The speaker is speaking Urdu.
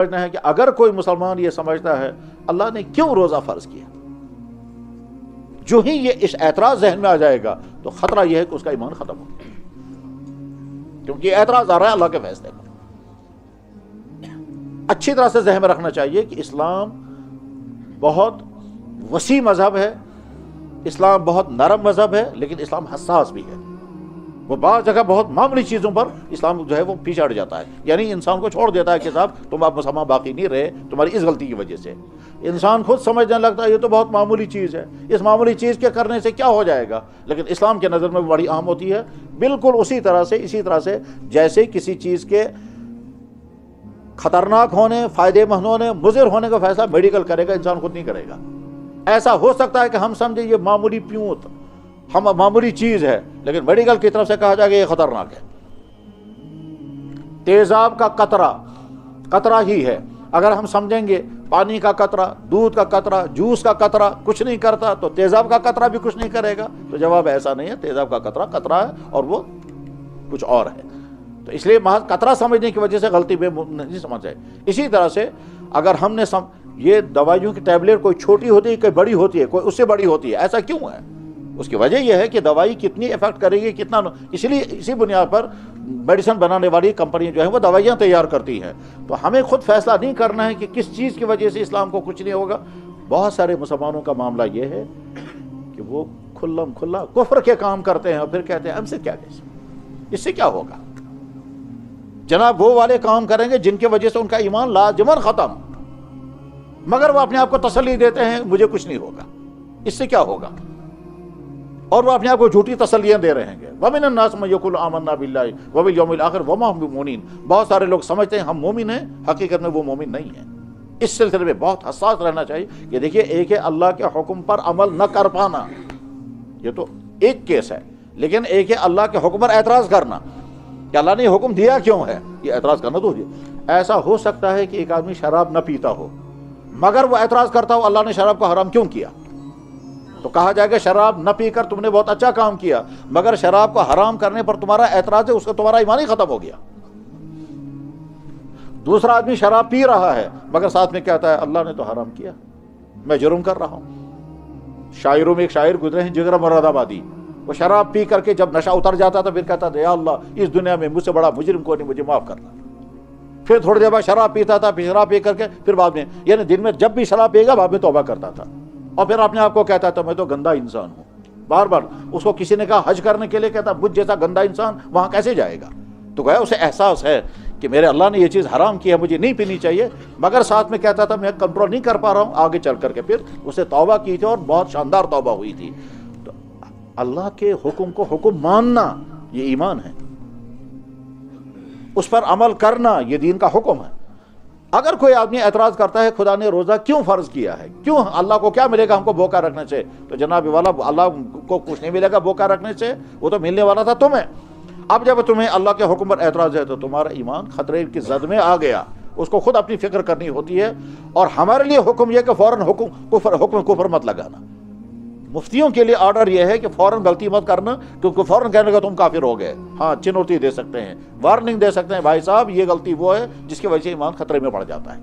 سمجھنا ہے کہ اگر کوئی مسلمان یہ سمجھتا ہے اللہ نے کیوں روزہ فرض کیا، جو ہی یہ اس اعتراض ذہن میں آ جائے گا تو خطرہ یہ ہے کہ اس کا ایمان ختم ہو گیا، کیونکہ یہ اعتراض آ رہا ہے اللہ کے فیصلے پر۔ اچھی طرح سے ذہن میں رکھنا چاہیے کہ اسلام بہت وسیع مذہب ہے، اسلام بہت نرم مذہب ہے، لیکن اسلام حساس بھی ہے۔ وہ بعض جگہ بہت معمولی چیزوں پر اسلام جو ہے وہ پیچھے ہٹ جاتا ہے، یعنی انسان کو چھوڑ دیتا ہے کہ صاحب تم اب مسلمان باقی نہیں رہے تمہاری اس غلطی کی وجہ سے۔ انسان خود سمجھنے لگتا ہے یہ تو بہت معمولی چیز ہے، اس معمولی چیز کے کرنے سے کیا ہو جائے گا، لیکن اسلام کے نظر میں بڑی اہم ہوتی ہے۔ بالکل اسی طرح سے جیسے کسی چیز کے خطرناک ہونے، فائدے مند ہونے، مضر ہونے کا فیصلہ میڈیکل کرے گا، انسان خود نہیں کرے گا۔ ایسا ہو سکتا ہے کہ ہم سمجھیں یہ معمولی پیوت ہم معمولی چیز ہے، لیکن میڈیکل کی طرف سے کہا جائے گا یہ خطرناک ہے۔ تیزاب کا قطرہ ہی ہے، اگر ہم سمجھیں گے پانی کا قطرہ، دودھ کا قطرہ، جوس کا قطرہ کچھ نہیں کرتا تو تیزاب کا قطرہ بھی کچھ نہیں کرے گا، تو جواب ایسا نہیں ہے۔ تیزاب کا قطرہ ہے اور وہ کچھ اور ہے، تو اس لیے محض قطرہ سمجھنے کی وجہ سے غلطی میں نہیں سمجھ جائے۔ اسی طرح سے اگر ہم نے یہ دوائیوں کی ٹیبلٹ کوئی چھوٹی ہوتی ہے کوئی بڑی ہوتی ہے، کوئی اس سے بڑی ہوتی ہے، ایسا کیوں ہے؟ اس کی وجہ یہ ہے کہ دوائی کتنی افیکٹ کرے گی، کتنا، اس لیے اسی بنیاد پر میڈیسن بنانے والی کمپنیاں جو ہیں وہ دوائیاں تیار کرتی ہیں۔ تو ہمیں خود فیصلہ نہیں کرنا ہے کہ کس چیز کی وجہ سے اسلام کو کچھ نہیں ہوگا۔ بہت سارے مسلمانوں کا معاملہ یہ ہے کہ وہ کھلم کھلا کفر کے کام کرتے ہیں اور پھر کہتے ہیں ہم سے کیا کیسے، اس سے کیا ہوگا؟ جناب وہ والے کام کریں گے جن کی وجہ سے ان کا ایمان لازماً ختم، مگر وہ اپنے آپ کو تسلی دیتے ہیں مجھے کچھ نہیں ہوگا، اس سے کیا ہوگا، اور وہ اپنے آپ کو جھوٹی تسلیاں دے رہے ہیں۔ وَمِنَ النَّاسِ مَن يَقُولُ آمَنَّا بِاللَّهِ وَبِالْيَوْمِ الْآخِرِ وَمَا هُم بِمُؤْمِنِينَ۔ بہت سارے لوگ سمجھتے ہیں ہم مومن ہیں، حقیقت میں وہ مومن نہیں ہیں۔ اس سلسلے میں بہت حساس رہنا چاہیے کہ دیکھیے ایک ہے اللہ کے حکم پر عمل نہ کر پانا، یہ تو ایک کیس ہے، لیکن ایک ہے اللہ کے حکم پر اعتراض کرنا کہ اللہ نے یہ حکم دیا کیوں ہے، یہ اعتراض کرنا تو ایسا ہو سکتا ہے کہ ایک آدمی شراب نہ پیتا ہو مگر وہ اعتراض کرتا ہو اللہ نے شراب کو حرام کیوں کیا، تو کہا جائے گا شراب نہ پی کر تم نے بہت اچھا کام کیا، مگر شراب کو حرام کرنے پر تمہارا اعتراض ہے، اس کا تمہارا ایمان ہی ختم ہو گیا۔ دوسرا آدمی شراب پی رہا ہے مگر ساتھ میں کہتا ہے اللہ نے تو حرام کیا، میں جرم کر رہا ہوں۔ شاعروں میں ایک شاعر گزرے ہیں جگر مراد آبادی، وہ شراب پی کر کے جب نشہ اتر جاتا تھا پھر کہتا تھا یا اللہ اس دنیا میں مجھ سے بڑا مجرم کو نہیں، مجھے معاف کرنا۔ پھر تھوڑی دیر بعد شراب پیتا تھا، پھر شراب پی کر کے پھر بعد میں یعنی دن میں جب بھی شراب پیے گا بعد میں توبہ کرتا تھا، اور پھر اپنے آپ کو کہتا تھا میں تو گندا انسان ہوں۔ بار بار اس کو کسی نے کہا حج کرنے کے لیے، کہتا مجھ جیسا گندا انسان وہاں کیسے جائے گا؟ تو گویا اسے احساس ہے کہ میرے اللہ نے یہ چیز حرام کی ہے، مجھے نہیں پینی چاہیے، مگر ساتھ میں کہتا تھا میں کنٹرول نہیں کر پا رہا ہوں۔ آگے چل کر کے پھر اسے توبہ کی تھی اور بہت شاندار توبہ ہوئی تھی۔ تو اللہ کے حکم کو حکم ماننا یہ ایمان ہے، اس پر عمل کرنا یہ دین کا حکم ہے۔ اگر کوئی آدمی اعتراض کرتا ہے خدا نے روزہ کیوں فرض کیا ہے، کیوں اللہ کو کیا ملے گا ہم کو بھوکا رکھنے سے، تو جناب والا اللہ کو کچھ نہیں ملے گا بھوکا رکھنے سے، وہ تو ملنے والا تھا تمہیں۔ اب جب تمہیں اللہ کے حکم پر اعتراض ہے تو تمہارا ایمان خطرے کی زد میں آ گیا، اس کو خود اپنی فکر کرنی ہوتی ہے۔ اور ہمارے لیے حکم یہ کہ فوراً حکم کفر مت لگانا۔ مفتیوں کے لیے آرڈر یہ ہے کہ فوراً غلطی مت کرنا، کیونکہ فوراً کہنے کا تم کافر ہو گئے۔ ہاں چنوتی دے سکتے ہیں، وارننگ دے سکتے ہیں، بھائی صاحب یہ غلطی وہ ہے جس کی وجہ سے ایمان خطرے میں پڑ جاتا ہے۔